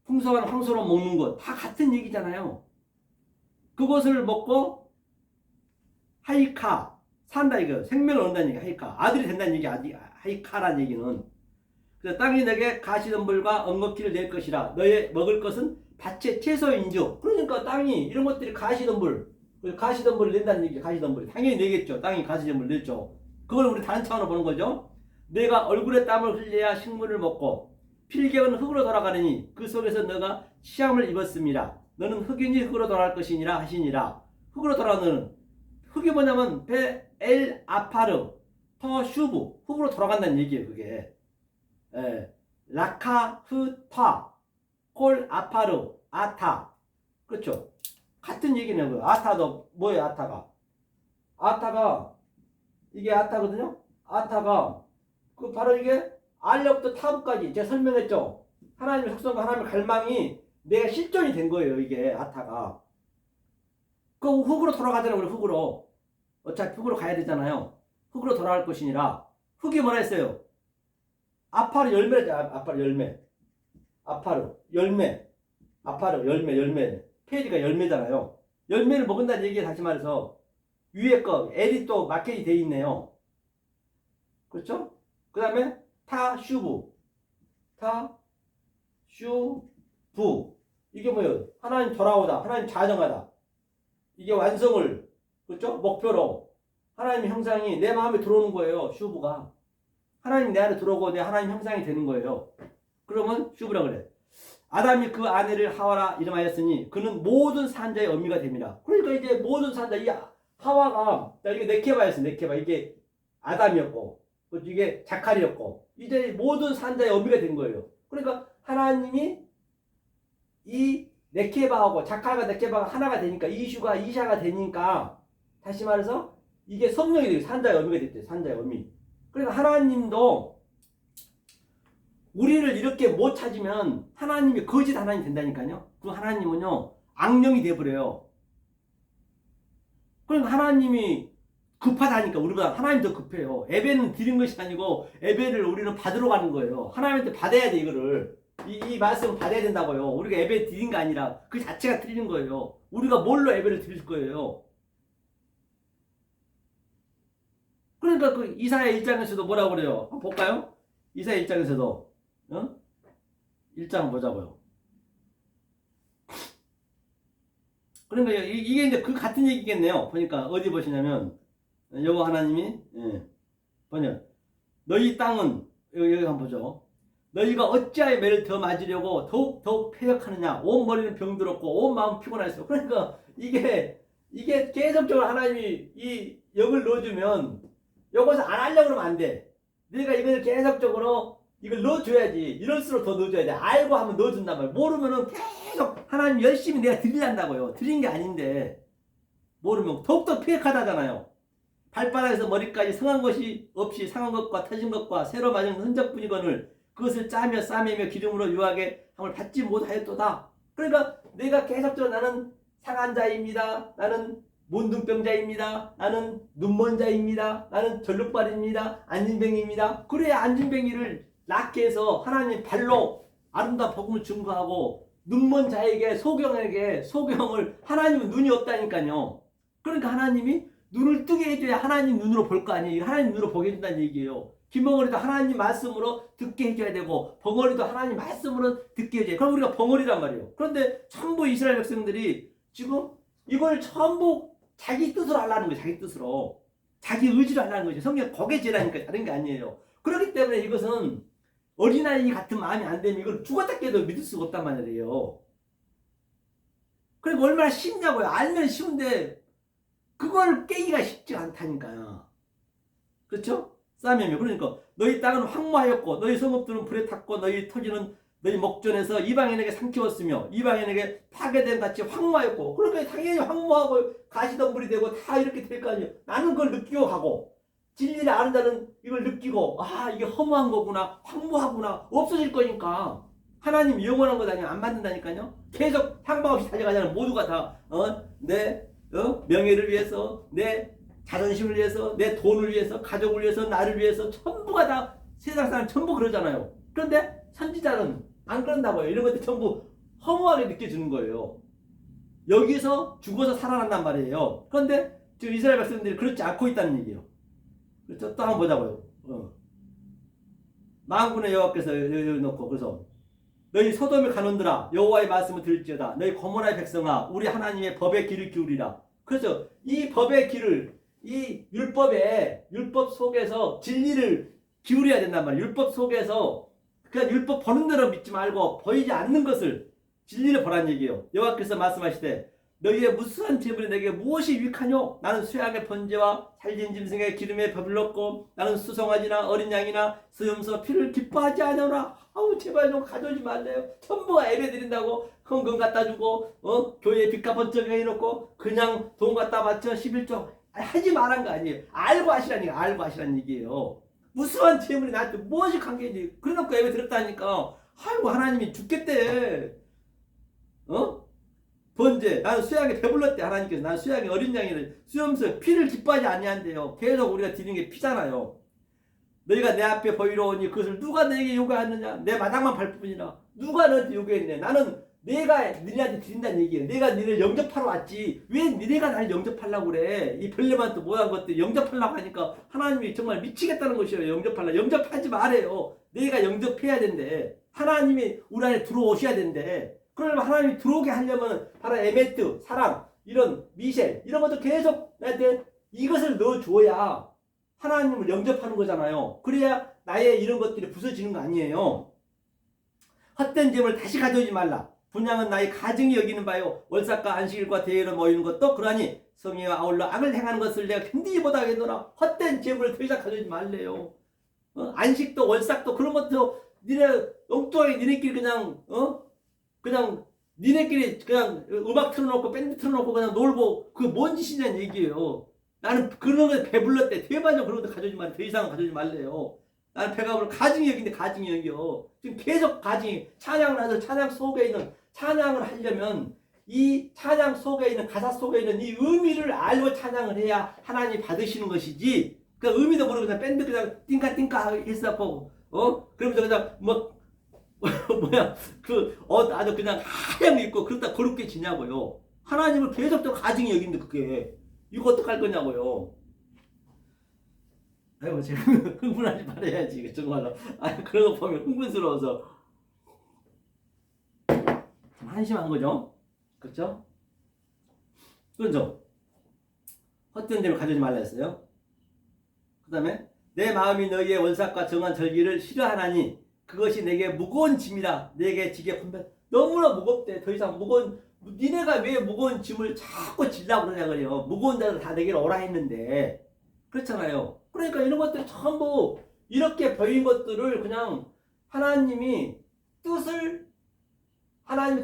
풍성한 황소로 먹는 것 다 같은 얘기잖아요. 그것을 먹고 하이카 산다 이거 생명을 얻는다는 얘기 하이카 아들이 된다는 얘기 하이카라는 얘기는 그래서 땅이 내게 가시덤불과 엉겅퀴를 낼 것이라 너의 먹을 것은 밭의 채소인즉 그러니까 땅이 이런 것들이 가시덤불을 낸다는 얘기 가시덤불이 당연히 내겠죠. 땅이 가시덤불을 냈죠. 그걸 우리 다른 차원으로 보는 거죠. 내가 얼굴에 땀을 흘려야 식물을 먹고 필경은 흙으로 돌아가느니 그 속에서 너가 시험을 입었습니다. 너는 흙이니 흙으로 돌아갈 것이니라 하시니라. 흙으로 돌아가는 흙이 뭐냐면 베엘 아파르 터 슈브 흙으로 돌아간다는 얘기예요. 그게 라카 흐타 콜 아파르 아타 그렇죠. 같은 얘기네요. 아타도 뭐예요? 아타가 이게 아타거든요. 아타가 그 바로 이게 알력부터 타부까지 제가 설명했죠. 하나님의 속성과 하나님의 갈망이 내가 실존이 된 거예요. 이게 아타가 그 흙으로 돌아가잖아요. 우리 흙으로 어차피 흙으로 가야 되잖아요. 흙으로 돌아갈 것이니라. 흙이 뭐라 했어요? 아파르 열매죠. 아파르 열매. 아파르 열매. 아파르 열매. 페리가 열매잖아요. 열매를 먹는다는 얘기에 다시 말해서 위에 거 L이 또 마켓이 돼 있네요. 그렇죠? 그 다음에 타슈부. 타슈부. 이게 뭐예요? 하나님 돌아오다. 하나님 자정하다. 이게 완성을, 그렇죠? 목표로 하나님 형상이 내 마음에 들어오는 거예요. 슈브가. 하나님 내 안에 들어오고 내 하나님 형상이 되는 거예요. 그러면 슈브라 그래. 아담이 그 아내를 하와라 이름하였으니 그는 모든 산자의 어미가 됩니다. 그러니까 이제 모든 산자, 이 하와가, 이게 네케바였어요. 네케바. 이게 아담이었고, 이게 자칼이었고, 이제 모든 산자의 어미가 된 거예요. 그러니까 하나님이 이 네케바하고 자칼과 네케바가 하나가 되니까, 이슈가 이샤가 되니까, 다시 말해서 이게 성령이 되고 산자의 어미가 됐대요. 산자의 어미. 그러니까 하나님도 우리를 이렇게 못 찾으면 하나님이 거짓 하나님 된다니까요. 그 하나님은요 악령이 돼버려요. 그러니까 하나님이 급하다니까 우리보다 하나님 더 급해요. 예배는 드린 것이 아니고 예배를 우리는 받으러 가는 거예요. 하나님한테 받아야 돼. 이거를 이 말씀을 받아야 된다고요. 우리가 예배 드린 게 아니라 그 자체가 드리는 거예요. 우리가 뭘로 예배를 드릴 거예요. 그러니까 그 이사야 1장에서도 뭐라고 그래요? 한번 볼까요? 이사야 1장에서도 1장 보자고요. 그러니까 이게 이제 그 같은 얘기겠네요. 보니까 어디 보시냐면 여호와 하나님이 번역 너희 땅은 여기 한번 보죠. 너희가 어찌하여 매를 더 맞으려고 더욱 패역하느냐. 온 머리는 병들었고 온 마음은 피곤하였어. 그러니까 이게 계속적으로 하나님이 이 역을 넣어주면 이것을 안 하려고 그러면 안 돼. 네가 이걸 계속적으로 이걸 넣어줘야지. 이럴수록 더 넣어줘야 돼. 알고 하면 넣어준단 말이야. 모르면은 계속 하나님 열심히 내가 드리려한다고요. 드린 게 아닌데 모르면 더욱더 피획하다잖아요. 발바닥에서 머리까지 성한 것이 없이 상한 것과 터진 것과 새로 맞은 흔적뿐이거늘 그것을 짜며 싸매며 기름으로 유하게 함을 받지 못하였도다. 그러니까 내가 계속적으로 나는 상한 자입니다. 나는 문둥병자입니다. 나는 눈먼 자입니다. 나는 절룩발입니다. 안진뱅이입니다. 그래야 안진뱅이를 낫게 해서 하나님 발로 아름다운 복음을 증거하고 눈먼 자에게 소경을 하나님은 눈이 없다니까요. 그러니까 하나님이 눈을 뜨게 해줘야 하나님 눈으로 볼 거 아니에요. 하나님 눈으로 보게 해준다는 얘기예요. 김벙어리도 하나님 말씀으로 듣게 해줘야 되고 벙어리도 하나님 말씀으로 듣게 해줘야 돼요. 그럼 우리가 벙어리란 말이에요. 그런데 전부 이스라엘 백성들이 지금 이걸 전부 자기 뜻으로 하려는 거예요. 자기 뜻으로. 자기 의지로 하려는 거죠. 성경 거기지라니까 다른 게 아니에요. 그렇기 때문에 이것은 어린아이 같은 마음이 안 되면 이걸 죽었다 깨도 믿을 수가 없단 말이에요. 그리고 얼마나 쉽냐고요. 알면 쉬운데 그걸 깨기가 쉽지 않다니까요. 그렇죠? 싸매며. 그러니까 너희 땅은 황무하였고 너희 성읍들은 불에 탔고 너희 토지는 너희 목전에서 이방인에게 삼키웠으며 이방인에게 파괴된 같이 황무하였고 그러니까 당연히 황무하고 가시덤불이 되고 다 이렇게 될 거 아니에요. 나는 그걸 느끼고 가고 진리를 아는 자는 이걸 느끼고 아 이게 허무한 거구나 황무하구나 없어질 거니까 하나님 영원한 것 아니면 안 만든다니까요. 계속 향방 없이 달려가잖아요. 모두가 다 내 명예를 위해서 내 자존심을 위해서 내 돈을 위해서 가족을 위해서 나를 위해서 전부가 다 세상 사람 전부 그러잖아요. 그런데 선지자는 안 그런다고요. 이런 것들 전부 허무하게 느껴지는 거예요. 여기서 죽어서 살아난단 말이에요. 그런데 지금 이스라엘 백성들이 그렇지 않고 있다는 얘기예요. 그렇죠? 또 한번 보자고요. 만군의 여호와께서 여기 놓고 그래서 너희 소돔의 간원들아 여호와의 말씀을 들을지어다. 너희 고모라의 백성아 우리 하나님의 법의 길을 기울이라. 그래서 이 법의 길을 이 율법 속에서 진리를 기울여야 된단 말이에요. 율법 속에서 그냥 율법 보는 대로 믿지 말고 보이지 않는 것을 진리를 보라는 얘기예요. 여호와께서 말씀하시되 너희의 무수한 재물이 내게 무엇이 유익하뇨? 나는 수양의 번제와 살진 짐승의 기름에 배불렀고 나는 수송아지나 어린 양이나 수염소 피를 기뻐하지 않으라. 아우 제발 좀 가져오지 말래요. 전부가 예배 드린다고 헌금 갖다 주고 교회에 빚 갚은 해놓고 그냥 돈 갖다 바쳐 11조 하지 말한 거 아니에요. 알고 하시라니까. 알고 하시라는 얘기예요. 무수한 재물이 나한테 무엇이 관계인지 그래놓고 예배 드렸다니까. 아이고 하나님이 죽겠대. 번제 나는 수양에 배불렀대. 하나님께서 나는 수양에 어린 양이를 수염서 피를 기뻐하지 아니한대요. 계속 우리가 드리는 게 피잖아요. 너희가 내 앞에 보이러오니 그것을 누가 너에게 요구하느냐? 내 마당만 밟을 뿐이라. 누가 너한테 요구했네? 나는 내가 너희한테 드린다는 얘기예요. 내가 너희를 영접하러 왔지. 왜 너희가 나를 영접하려고 그래? 이 별내만도 뭐한 것들 영접하려고 하니까 하나님이 정말 미치겠다는 것이에요. 영접하려고. 영접하지 말아요. 너희가 영접해야 된대. 하나님이 우리 안에 들어오셔야 된대. 그러면 하나님이 들어오게 하려면 바로 에메트, 사랑, 이런 미셸 이런 것도 계속 나한테 이것을 넣어줘야 하나님을 영접하는 거잖아요. 그래야 나의 이런 것들이 부서지는 거 아니에요. 헛된 재물을 다시 가져오지 말라. 분양은 나의 가증이 여기는 바요. 월삭과 안식일과 대회로 모이는 것도 그러하니 성의와 아울러 악을 행하는 것을 내가 견디지 못하겠노라. 헛된 재물을 더 이상 가져오지 말래요. 안식도 월삭도 그런 것도 니네 엉뚱하게 니네끼리 그냥 니네끼리 그냥 음악 틀어놓고 밴드 틀어놓고 그냥 놀고 그게 뭔 짓이냐는 얘기예요. 나는 그런 거에 배불렀대. 대반적 그런 것도 가져오지 말래. 더 이상은 가져오지 말래요. 나는 배가 불러 가증이 여기인데 가증이 여기요. 지금 계속 가증이 찬양을 하서 찬양 속에 있는 찬양을 하려면 이 찬양 속에 있는 가사 속에 있는 이 의미를 알고 찬양을 해야 하나님이 받으시는 것이지. 그 의미도 모르고 그냥 밴드 그냥 띵까띵까 했었고 그러면서 그냥 뭐 아주 그냥 하얀 입고 그러다 그렇게 지냐고요. 하나님을 계속 또 가증이 여기는데 그게 이거 어떡할 거냐고요. 아이고 제가 흥분하지 말아야지 정말로. 그런 거 보면 흥분스러워서 좀 한심한 거죠. 그렇죠? 그렇죠? 헛된 점을 가져오지 말라 했어요. 그 다음에 내 마음이 너희의 원삭과 정한 절기를 싫어하나니 그것이 내게 무거운 짐이라. 내게 지게 분별. 너무나 무겁대. 더 이상 무거운 니네가 왜 무거운 짐을 자꾸 질라고 그러냐 그래요. 무거운 데를 다 내게로 오라 했는데 그렇잖아요. 그러니까 이런 것들 전부 이렇게 보인 것들을 그냥 하나님이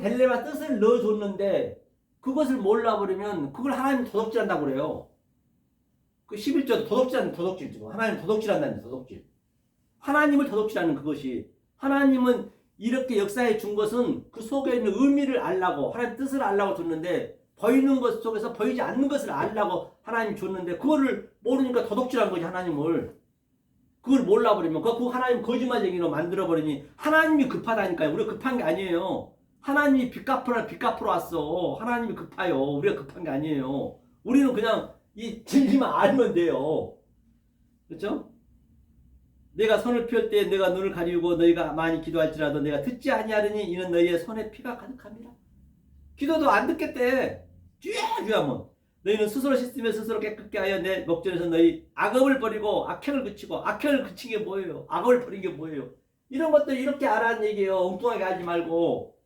벨레만 뜻을 넣어줬는데 그것을 몰라버리면 그걸 하나님 도둑질한다고 그래요. 그 11조도 도둑질 지금 하나님 도둑질한다는 도둑질. 하나님을 도둑질하는 그것이 하나님은 이렇게 역사해 준 것은 그 속에 있는 의미를 알라고 하나님 뜻을 알라고 줬는데 보이는 것 속에서 보이지 않는 것을 알라고 하나님 줬는데 그거를 모르니까 도둑질한 거지 하나님을. 그걸 몰라버리면 그 하나님 거짓말쟁이로 만들어버리니 하나님이 급하다니까요. 우리가 급한 게 아니에요. 하나님이 빚 갚으러 왔어. 하나님이 급해요. 우리가 급한 게 아니에요. 우리는 그냥 이 진리만 알면 돼요. 그렇죠? 내가 손을 펼 때 내가 눈을 가리우고 너희가 많이 기도할지라도 내가 듣지 아니하리니 이는 너희의 손에 피가 가득함이라. 기도도 안 듣겠대. 쥐야쥐야면 너희는 스스로 씻으며 스스로 깨끗게 하여 내 목전에서 너희 악업을 버리고 악행을 그치고 악행을 그친 게 뭐예요? 악업을 버린 게 뭐예요? 이런 것들 이렇게 알아는 얘기예요. 엉뚱하게 하지 말고.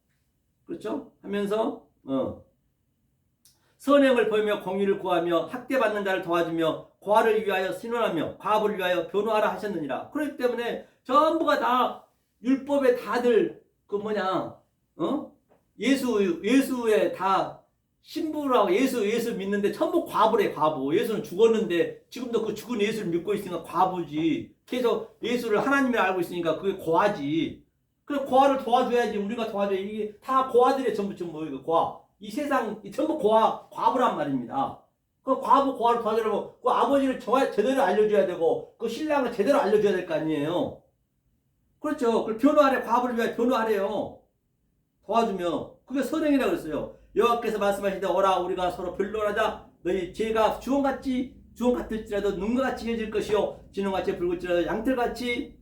그렇죠? 하면서 선행을 보이며 공의를 구하며 학대받는 자를 도와주며 고아를 위하여 신원하며 과부를 위하여 변호하라 하셨느니라. 그렇기 때문에 전부가 다 율법에 다들 예수에 다 신부라고 예수 믿는데 전부 과부래. 과부. 예수는 죽었는데 지금도 그 죽은 예수를 믿고 있으니까 과부지. 계속 예수를 하나님을 알고 있으니까 그게 고아지. 그래 고아를 도와줘야지. 우리가 도와줘야 이게 다 고아들의 전부 이거 고아. 이 세상 전부 과부란 말입니다. 그 과부 고아를 도와주려면 그 아버지를 제대로 알려줘야 되고 그 신랑을 제대로 알려줘야 될 거 아니에요. 그렇죠. 그걸 변호하래. 과부를 위하여 변호하래요. 도와주며 그게 선행이라고 그랬어요. 여호와께서 말씀하시되 오라 우리가 서로 변론하자. 너희 죄가 주홍 같을지라도 눈과 같이 해질 것이요 진홍같이 붉을지라도 양털같이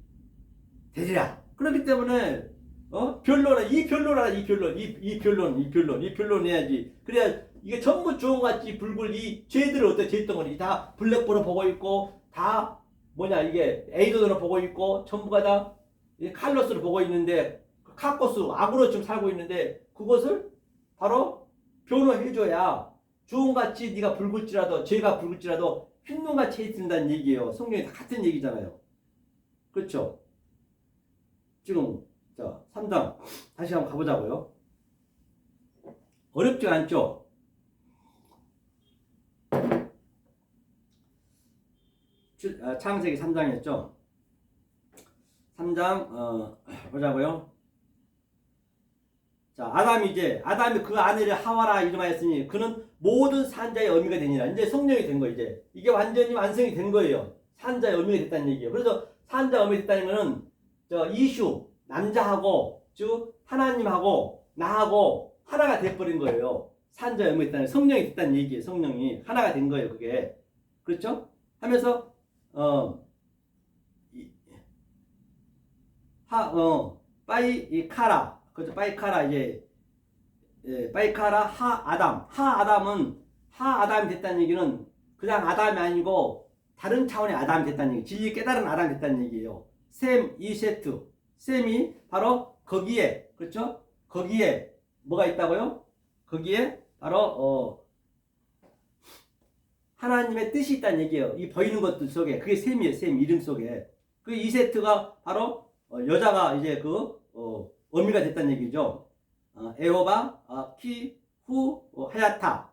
되리라. 그렇기 때문에 변론은 이 변론 해야지. 그래야 이게 전부 주홍같이 붉을 이 죄들을 어때 죄덩어리 다 블랙보로 보고 있고 다 이게 에이도드로 보고 있고 전부가 다 칼로스로 보고 있는데 카코스 악으로 좀 살고 있는데 그것을 바로 변호해줘야 주홍같이 네가 붉을지라도 죄가 붉을지라도 흰눈같이 해진다는 얘기예요. 성경이 다 같은 얘기잖아요. 그렇죠? 지금 자 3장 다시 한번 가보자고요. 어렵지 않죠? 창세기 3장이었죠? 3장 보자고요. 자, 아담이 그 아내를 하와라 이름하였으니 그는 모든 산자의 어미가 되니라. 이제 성령이 된 거예요. 이제 이게 완전히 완성이 된 거예요. 산자의 어미가 됐다는 얘기예요. 그래서 산자 어미가 됐다는 거는 저 이슈 남자하고 즉 하나님하고 나하고 하나가 돼버린 거예요. 산자의 어미가 됐다는 성령이 됐다는 얘기예요. 성령이 하나가 된 거예요. 그게 그렇죠? 하면서 빠이카라 그죠? 빠이카라 이제 빠이카라 하아담이 됐다는 얘기는 그냥 아담이 아니고 다른 차원의 아담이 됐다는 얘기, 진리 깨달은 아담이 됐다는 얘기예요. 셈 이세트, 셈이 바로 거기에 그렇죠? 거기에 뭐가 있다고요? 거기에 바로 하나님의 뜻이 있다는 얘기예요. 이 보이는 것들 속에 그게 셈이에요. 셈 이름 속에 그 이세트가 바로 여자가 이제 어미가 됐다는 얘기죠. 에호바 키 후 하야타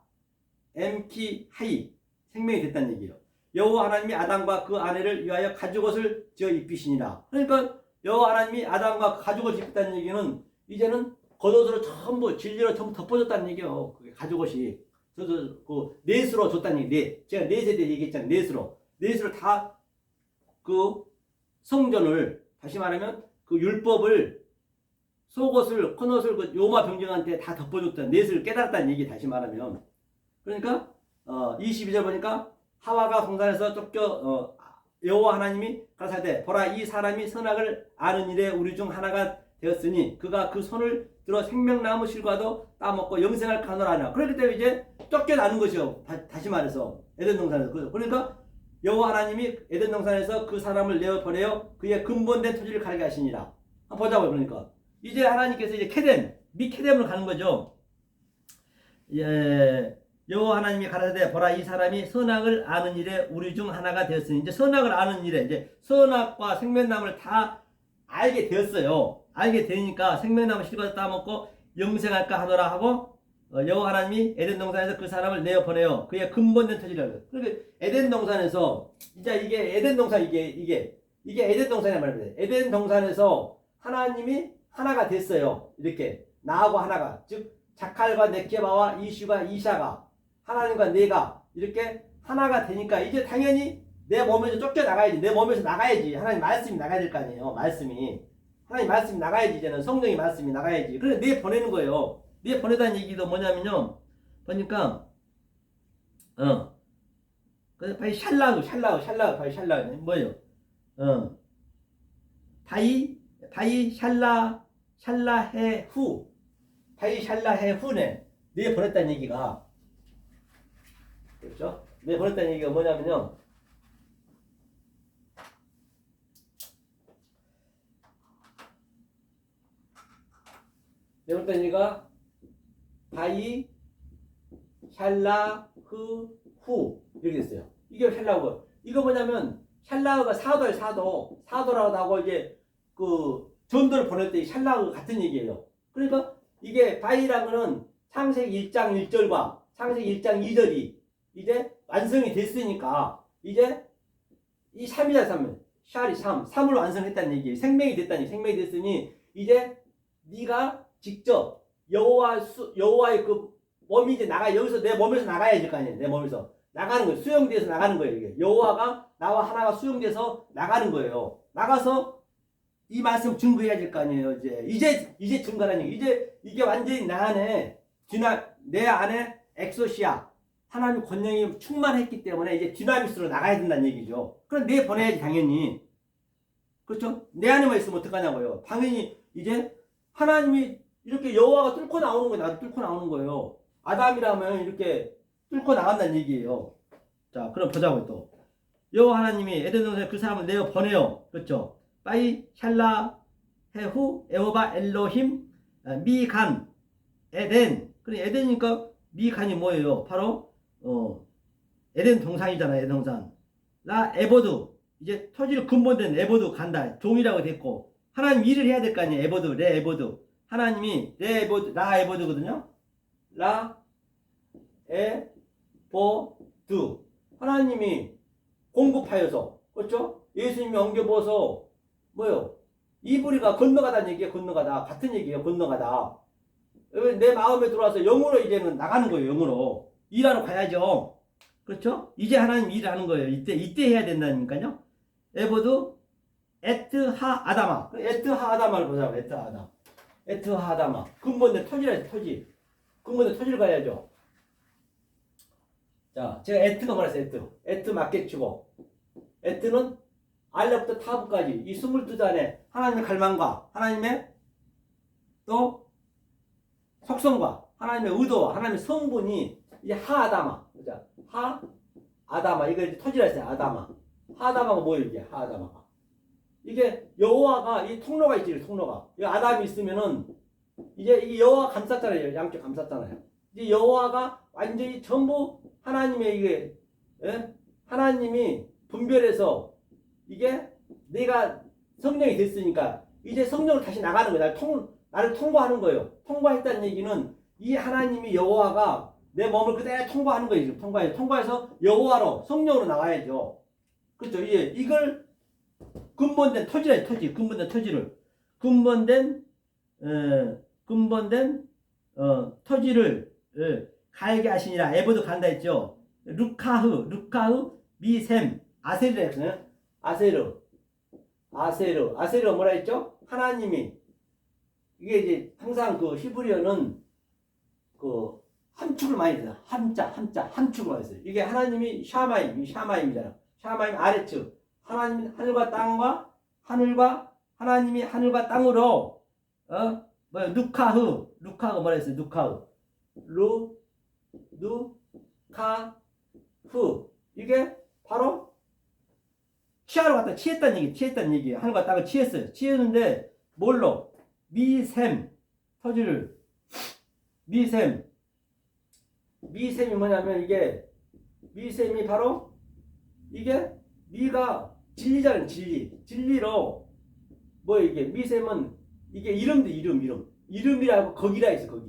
엠키 하이 생명이 됐다는 얘기예요. 여호와 하나님이 아담과 그 아내를 위하여 가죽옷을 지어 입히시니라. 그러니까 여호와 하나님이 아담과 가죽옷을 입혔다는 얘기는 이제는 겉옷으로 전부 진리로 전부 덮어줬다는 얘기예요. 그게 가죽옷이 저도 그 넷으로 줬다는 얘기. 제가 넷에 대해 얘기했잖아요. 넷으로 다 그 성전을 다시 말하면 그 율법을 속옷을 큰옷을 그 요마 병정한테 다 덮어줬다. 넷을 깨달았다는 얘기 다시 말하면. 그러니까 22절 보니까 하와가 동산에서 쫓겨 여호와 하나님이 가라사대 보라 이 사람이 선악을 아는 일에 우리 중 하나가 되었으니 그가 그 손을 들어 생명나무 실과도 따먹고 영생할 가노라 하나. 그렇기 때문에 이제 쫓겨나는 것이요. 다시 말해서 에덴 동산에서. 그러니까 여호와 하나님이 에덴 동산에서 그 사람을 내어 보내어 그의 근본된 토지를 가게 하시니라. 한번 보자고요. 그러니까 이제 하나님께서 이제 미케뎀으로 가는 거죠. 여호와 하나님이 가라사대 보라 이 사람이 선악을 아는 일에 우리 중 하나가 되었으니 이제 선악을 아는 일에 이제 선악과 생명나무를 다 알게 되었어요. 알게 되니까 생명나무 실과도 따먹고 영생할까 하노라 하고 여호와 하나님이 에덴 동산에서 그 사람을 내어 보내요. 그의 근본된 토지를. 그러니까 에덴 동산에서 이제 이게 에덴 동산 이게 에덴 동산이란 말입니다. 에덴 동산에서 하나님이 하나가 됐어요. 이렇게 나하고 하나가 즉 자칼과 네케바와 이슈가 이샤가 하나님과 내가 이렇게 하나가 되니까 이제 당연히 내 몸에서 쫓겨나가야지. 내 몸에서 나가야지. 하나님 말씀이 나가야 될 거 아니에요. 하나님 말씀이 나가야지. 이제는 성령의 말씀이 나가야지. 그래서 내 보내는 거예요. 내 보내다는 얘기도 뭐냐면요. 보니까 바이 샬라그 바이 샬라그 뭐예요? 바이 샬라해 후네. 내 보냈다는 얘기가 그렇죠? 내 보냈다는 얘기가 뭐냐면요. 내 보냈다는 얘기가 바이 샬라흐 후 이렇게 됐어요. 이게 샬라흐. 이거 뭐냐면 샬라흐가 사도라고 하고 이제 그 전도를 보낼 때 샬라흐 같은 얘기예요. 그러니까 이게 바이라는 거는 창세기 1장 1절과 창세기 1장 2절이 이제 완성이 됐으니까 이제 이 3이자 3 샬이 3을 완성했다는 얘기예요. 생명이 됐으니 이제 네가 직접 여호와의 그 몸이 이제 여기서 내 몸에서 나가야 될 거 아니에요. 내 몸에서 나가는 거예요. 수용돼서 나가는 거예요. 이게 여호와가 나와 하나가 수용돼서 나가는 거예요. 나가서 이 말씀 증거해야 될 거 아니에요. 이제 증거라는 얘기. 이제 이게 완전히 내 안에 엑소시아 하나님 권능이 충만했기 때문에 이제 디나미스로 나가야 된다는 얘기죠. 그럼 내 보내야지 당연히. 그렇죠? 내 안에만 있으면 어떡하냐고요. 당연히 이제 하나님이 이렇게 여호와가 뚫고 나오는 거예요. 나도 뚫고 나오는 거예요. 아담이라면 이렇게 뚫고 나간다는 얘기예요. 자, 그럼 보자고요 또. 여호와 하나님이 에덴 동산에 그 사람을 내어 보내요. 그렇죠? 빠이 샬라 헤후 에호바 엘로힘 미간 에덴. 그래 에덴이니까 미간이 뭐예요? 바로 에덴 동산이잖아요. 에덴 동산. 라 에보드 이제 토지를 근본된 에보드 간다. 종이라고 됐고 하나님 일을 해야 될 거 아니에요. 에보드 레 에보드. 하나님이 레 에보드 라 에보드거든요. 라 에보드 하나님이 공급하여서 그렇죠? 예수님이 엉겨부어서 뭐요? 이불이가 건너가다는 얘기예요. 건너가다 같은 얘기예요. 건너가다. 내 마음에 들어와서 영으로 이제는 나가는 거예요. 영으로 일하러 가야죠. 그렇죠? 이제 하나님 일하는 거예요. 이때 해야 된다니까요. 에보드 에트하 아다마. 에트하 아다마를 보자고. 에트하 아담. 에트하 아다마. 근본의 토지라 해서 토지. 근본의 토지를 가야죠. 자, 제가 에트가 말했어요. 에트 맞겠지고. 에트는 알레부터 타브까지 이 22잔의 하나님의 갈망과 하나님의 또 속성과 하나님의 의도와 하나님의 성분이 이제 하아다마. 그죠? 하아다마. 이거 이제 토지라 했어요. 아다마. 하아다마가 뭐예요, 이게? 하아다마가. 이게 여호와가 이 통로가 있지, 통로가. 이 아담이 있으면은 이제 이 여호와 감쌌잖아요. 양쪽 감쌌잖아요. 이제 여호와가 완전히 전부 하나님의 이게 하나님이 분별해서 이게 내가 성령이 됐으니까 이제 성령을 다시 나가는 거야. 나를 통과하는 거예요. 통과했다는 얘기는 이 하나님이 여호와가 내 몸을 그대로 통과하는 거예요. 지금 통과해서 여호와로 성령으로 나가야죠. 그렇죠? 이제 이걸 근본된 토지라 토지. 근본된 토지를 근본된 토지를 갈게 하시니라. 에보도 간다 했죠. 루카흐 미셈 아세르 했어요. 아세르 뭐라 했죠? 하나님이 이게 이제 항상 그 히브리어는 그 함축을 많이 해요. 함축을 많이 써요. 이게 하나님이 샤마임이잖아. 샤마임 아래측. 하나님이 하나님이 하늘과 땅으로 루카가 뭐라 했어요? 루카흐 이게 바로 취하러 갔다 취했다는 얘기예요. 하늘과 땅을 취했어요. 취했는데 뭘로? 미셈 토지를 미셈이 뭐냐면 이게 미셈이 바로 이게 미가 진리잖아요. 진리로 뭐 이게 미셈은 이게 이름이라고 거기라 있어.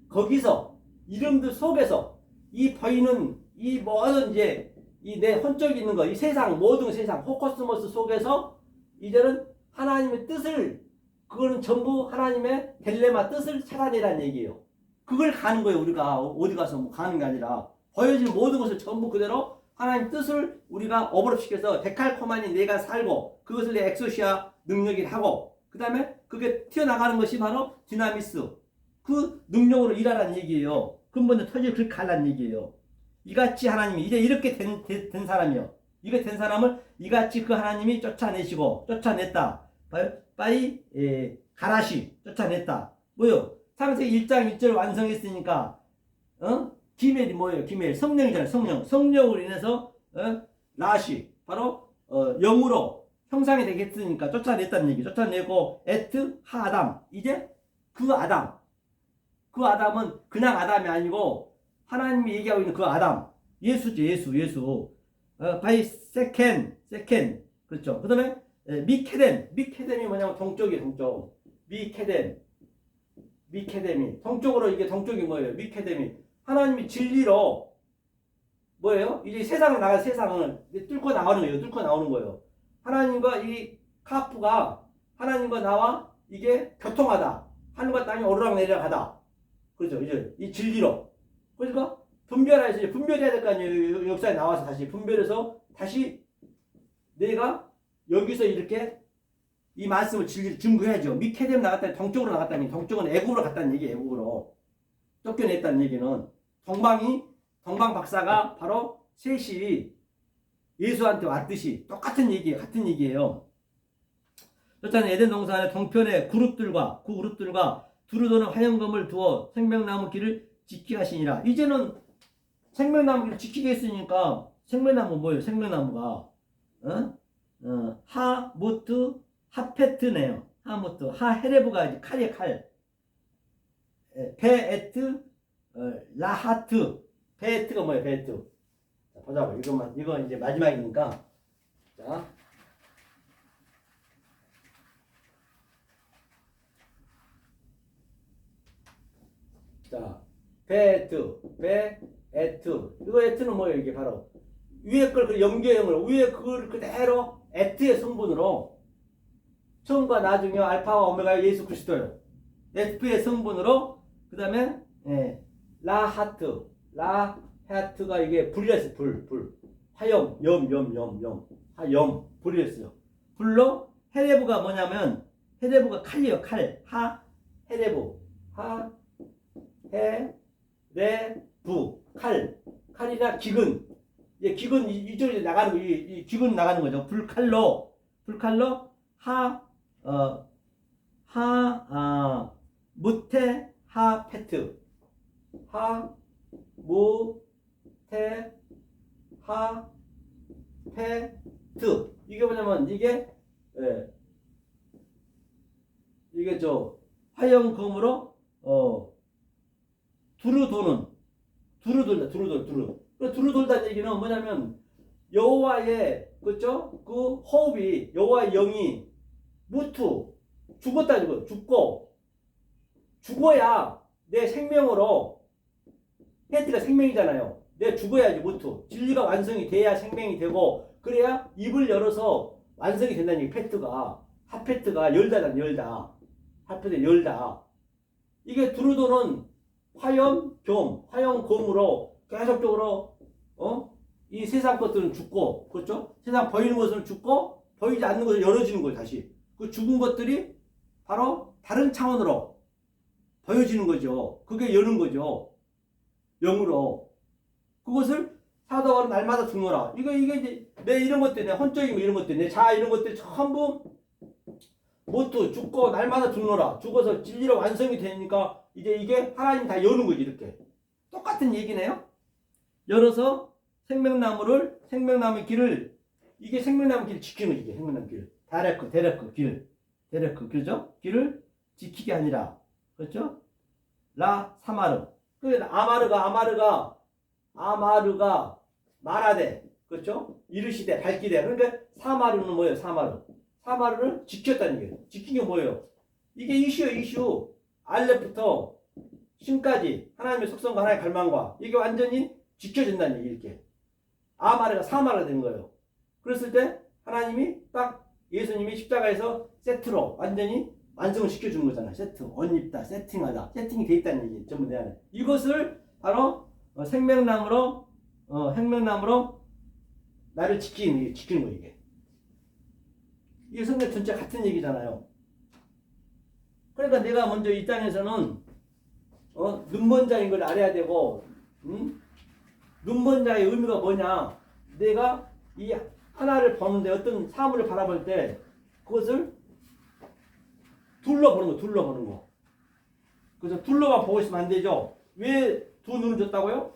거기서 이름들 속에서 이 보이는 이 모든 이제 이 내 혼적이 있는 거 이 세상 모든 세상 호코스모스 속에서 이제는 하나님의 뜻을 그거는 전부 하나님의 델레마 뜻을 찾아내라는 얘기예요. 그걸 가는 거예요. 우리가 어디 가서 뭐 가는 게 아니라 보여지는 모든 것을 전부 그대로 하나님 뜻을 우리가 어버럽시켜서 데칼코마니 내가 살고 그것을 내 엑소시아 능력이 하고 그 다음에 그게 튀어나가는 것이 바로 디나미스 그 능력으로 일하라는 얘기예요. 근본의 터지를 그렇게 가라는 얘기예요. 이같이 하나님이 이제 이렇게 된 사람이요. 이게 된 사람을 이같이 그 하나님이 쫓아냈다. 빠이 가라시 쫓아냈다. 뭐요? 창세기 1장 1절 완성했으니까 기멜이 뭐예요? 기멜 성령이잖아요. 성령으로 인해서 라시 바로 영으로 형상이 되겠으니까 쫓아냈다는 얘기. 쫓아내고 에트 하아담 이제 그 아담은 그냥 아담이 아니고 하나님이 얘기하고 있는 그 아담 예수죠. 예수 바이 세켄 그렇죠. 그 다음에 미케뎀이 뭐냐면 동쪽이에요. 동쪽 미케뎀이 동쪽으로 이게 동쪽이 뭐예요? 미케뎀이 하나님이 진리로 뭐예요? 이제 세상을 뚫고 나오는 거예요. 하나님과 이 카프가 하나님과 나와 이게 교통하다. 하늘과 땅이 오르락내리락하다. 그렇죠? 이제 이 진리로. 그러니까 분별해야 될 거 아니에요. 역사에 나와서 다시 분별해서 다시 내가 여기서 이렇게 이 말씀을 진리를 증거해야죠. 미케뎀 나갔다니 동쪽으로 나갔다니 동쪽은 애국으로 갔다는 얘기예요. 애국으로 쫓겨냈다는 얘기는 동방 박사가 바로 셋이 예수한테 왔듯이 똑같은 얘기예요. 쫓아낸 에덴 동산 안에 동편의 그룹들과 두루 도는 화염검을 두어 생명나무 길을 지키게 하시니라. 이제는 생명나무 길을 지키게 했으니까 생명나무 뭐예요? 생명나무가 하무트 하페트네요. 하무트 하헤레브가 이제 칼이에요. 칼. 베에트 라하트 베에트가 뭐예요? 베에트. 자, 보자고. 이거 이제 마지막이니까. 자, 베에트. 이거 에트는 뭐예요? 이게 바로 위에 걸 염교형으로 위에 그걸 그대로 에트의 성분으로 처음과 나중에 알파와 오메가 예수 그리스도예요. F의 성분으로 그 다음에 라하트. 라하트가 이게 불이었어요. 불. 화염, 화염, 불이었어요. 불로 헤레브가 뭐냐면 헤레브가 칼이에요. 칼. 헤레브. 헤레브. 칼이나 기근. 기근 이쪽에 나가는 거, 이 기근 나가는 거죠. 불칼로 무테 하페트. 무테 하페트. 이게 뭐냐면 이게 저 화염검으로 두루 돌다는 얘기는 뭐냐면 여호와의 그죠? 그 호흡이 여호와의 영이 죽었다 죽어야 내 생명으로 페트가 생명이잖아요. 내 죽어야지 진리가 완성이 돼야 생명이 되고 그래야 입을 열어서 완성이 된다는 얘기. 페트가 하페트가 열다. 하페트 열다. 이게 두루도는 화염검으로 계속적으로 이 세상 것들은 죽고 그렇죠? 세상 보이는 것은 죽고 보이지 않는 것은 열어지는 거예요. 다시 그 죽은 것들이 바로 다른 차원으로 보여지는 거죠. 그게 여는 거죠. 영으로 그것을 사도가 날마다 죽노라. 이게 이제 내 이런 것들, 내 혼적인 이런 것들, 내 자아 이런 것들 전부 죽고 날마다 죽노라. 죽어서 진리로 완성이 되니까 이제 이게 하나님 다 여는 거지. 이렇게 똑같은 얘기네요. 열어서 생명나무의 길을 이게 생명나무 길 지키는 거지. 생명나무 길. 데레크 길. 그죠? 길을 지키게 아니라. 그렇죠? 사마르. 아마르가 말하되. 그렇죠? 이르시되 밝히되. 그러니까 사마르는 뭐예요? 사마르를 지켰다는 얘기예요. 지킨 게 뭐예요? 이게 이슈. 알렙부터 신까지 하나님의 속성과 하나님의 갈망과 이게 완전히 지켜진다는 얘기. 이렇게 사마르가 되는 거예요. 그랬을 때 하나님이 딱 예수님이 십자가에서 세트로 완전히 완성을 시켜주는 거잖아요. 세트, 옷 입다, 세팅하다, 세팅이 돼 있다는 얘기 전부 내 안에. 이것을 바로 생명나무로 나를 지키는 거예요. 이게 성경 전체 같은 얘기잖아요. 그러니까 내가 먼저 이 땅에서는 눈먼 자인 걸 알아야 되고, 눈먼 자의 의미가 뭐냐? 내가 이 하나를 보는데 어떤 사물을 바라볼 때 그것을 둘러보는 거. 그래서 둘러만 보고 있으면 안 되죠. 왜 두 눈을 줬다고요?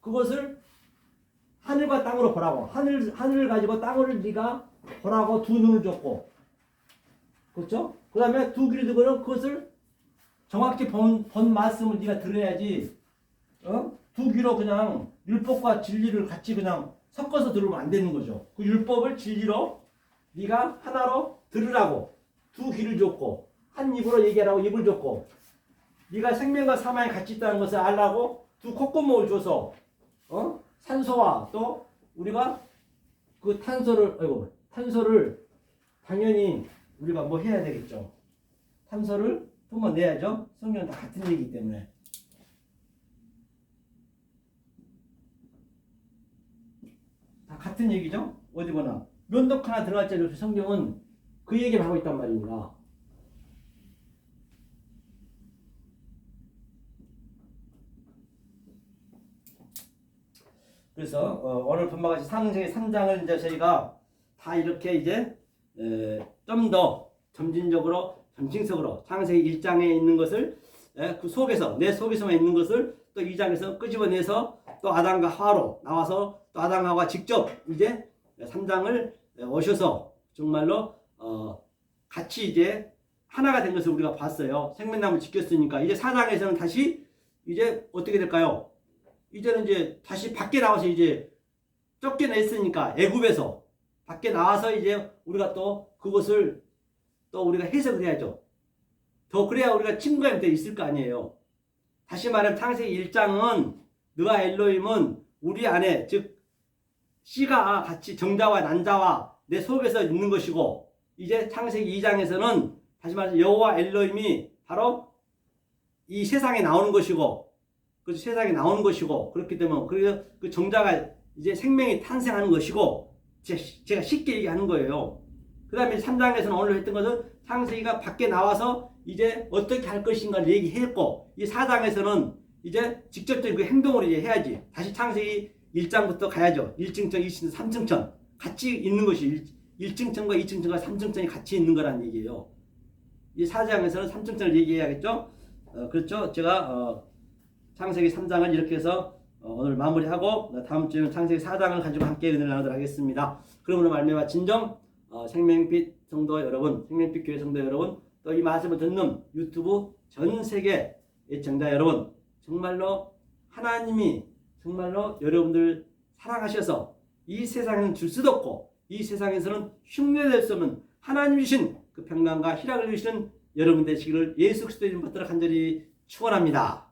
그것을 하늘과 땅으로 보라고. 하늘을 가지고 땅을 네가 보라고 두 눈을 줬고, 그렇죠? 그 다음에 두 귀를 두고는 그것을 정확히 본 말씀을 네가 들어야지. 두 귀로 그냥 율법과 진리를 같이 그냥 섞어서 들으면 안 되는 거죠. 그 율법을 진리로 네가 하나로 들으라고 두 귀를 줬고, 한 입으로 얘기하라고 입을 줬고, 네가 생명과 사망이 같이 있다는 것을 알라고 두 콧구멍을 줘서 산소와 또 우리가 그 탄소를 당연히 우리가 뭐 해야 되겠죠. 탄소를 뿜어내야죠. 성경은 다 같은 얘기이기 때문에. 다 같은 얘기죠. 어디 보나 면도칼 하나 들어갔자니 성경은 그 얘기를 하고 있단 말입니다. 그래서 오늘 본과 같이 창세기 3장을 이제 저희가 다 이렇게 이제 좀 더 점진적으로 창세기 1장에 있는 것을 그 속에서 내 속에서만 있는 것을 또 2장에서 끄집어내서 또 아담과 하와로 나와서 또 아담과 하와가 직접 이제 3장을 오셔서 정말로 같이 이제 하나가 된 것을 우리가 봤어요. 생명나무 지켰으니까 이제 4장에서는 다시 이제 어떻게 될까요? 이제는 이제 다시 밖에 나와서 이제 쫓겨냈으니까 애굽에서 밖에 나와서 이제 우리가 또 그것을 또 우리가 해석을 해야죠. 더 그래야 우리가 친구가 있을 거 아니에요. 다시 말하면 창세기 1장은 느아 엘로힘은 우리 안에 즉 씨가 같이 정자와 난자와 내 속에서 있는 것이고, 이제 창세기 2장에서는 다시 말해서 여호와 엘로힘이 바로 이 세상에 나오는 것이고, 그 세상에 나오는 것이고, 그렇기 때문에 그래서 그 정자가 이제 생명이 탄생하는 것이고, 제가 쉽게 얘기하는 거예요. 그 다음에 3장에서는 오늘 했던 것은 창세기가 밖에 나와서 이제 어떻게 할 것인가를 얘기했고, 이 4장에서는 이제 직접적인 그 행동을 이제 해야지. 다시 창세기 1장부터 가야죠. 1층천, 2층천, 3층천 같이 있는 것이 1층천과 2층천과 3층천이 같이 있는 거란 얘기예요. 이 4장에서는 3층천을 얘기해야겠죠. 그렇죠. 제가 창세기 3장을 이렇게 해서 오늘 마무리하고 다음 주에는 창세기 4장을 가지고 함께 은혜를 나누도록 하겠습니다. 그러므로 말미암아 진정 생명빛 성도 여러분, 생명빛 교회 성도 여러분, 또 이 말씀을 듣는 유튜브 전 세계 애청자 여러분, 정말로 하나님이 정말로 여러분들 사랑하셔서 이 세상에는 줄 수도 없고 이 세상에서는 흉내낼 수 없는 하나님 주신 그 평강과 희락을 주시는 여러분 되시기를 예수 그리스도의 이름으로 받들어 간절히 축원합니다.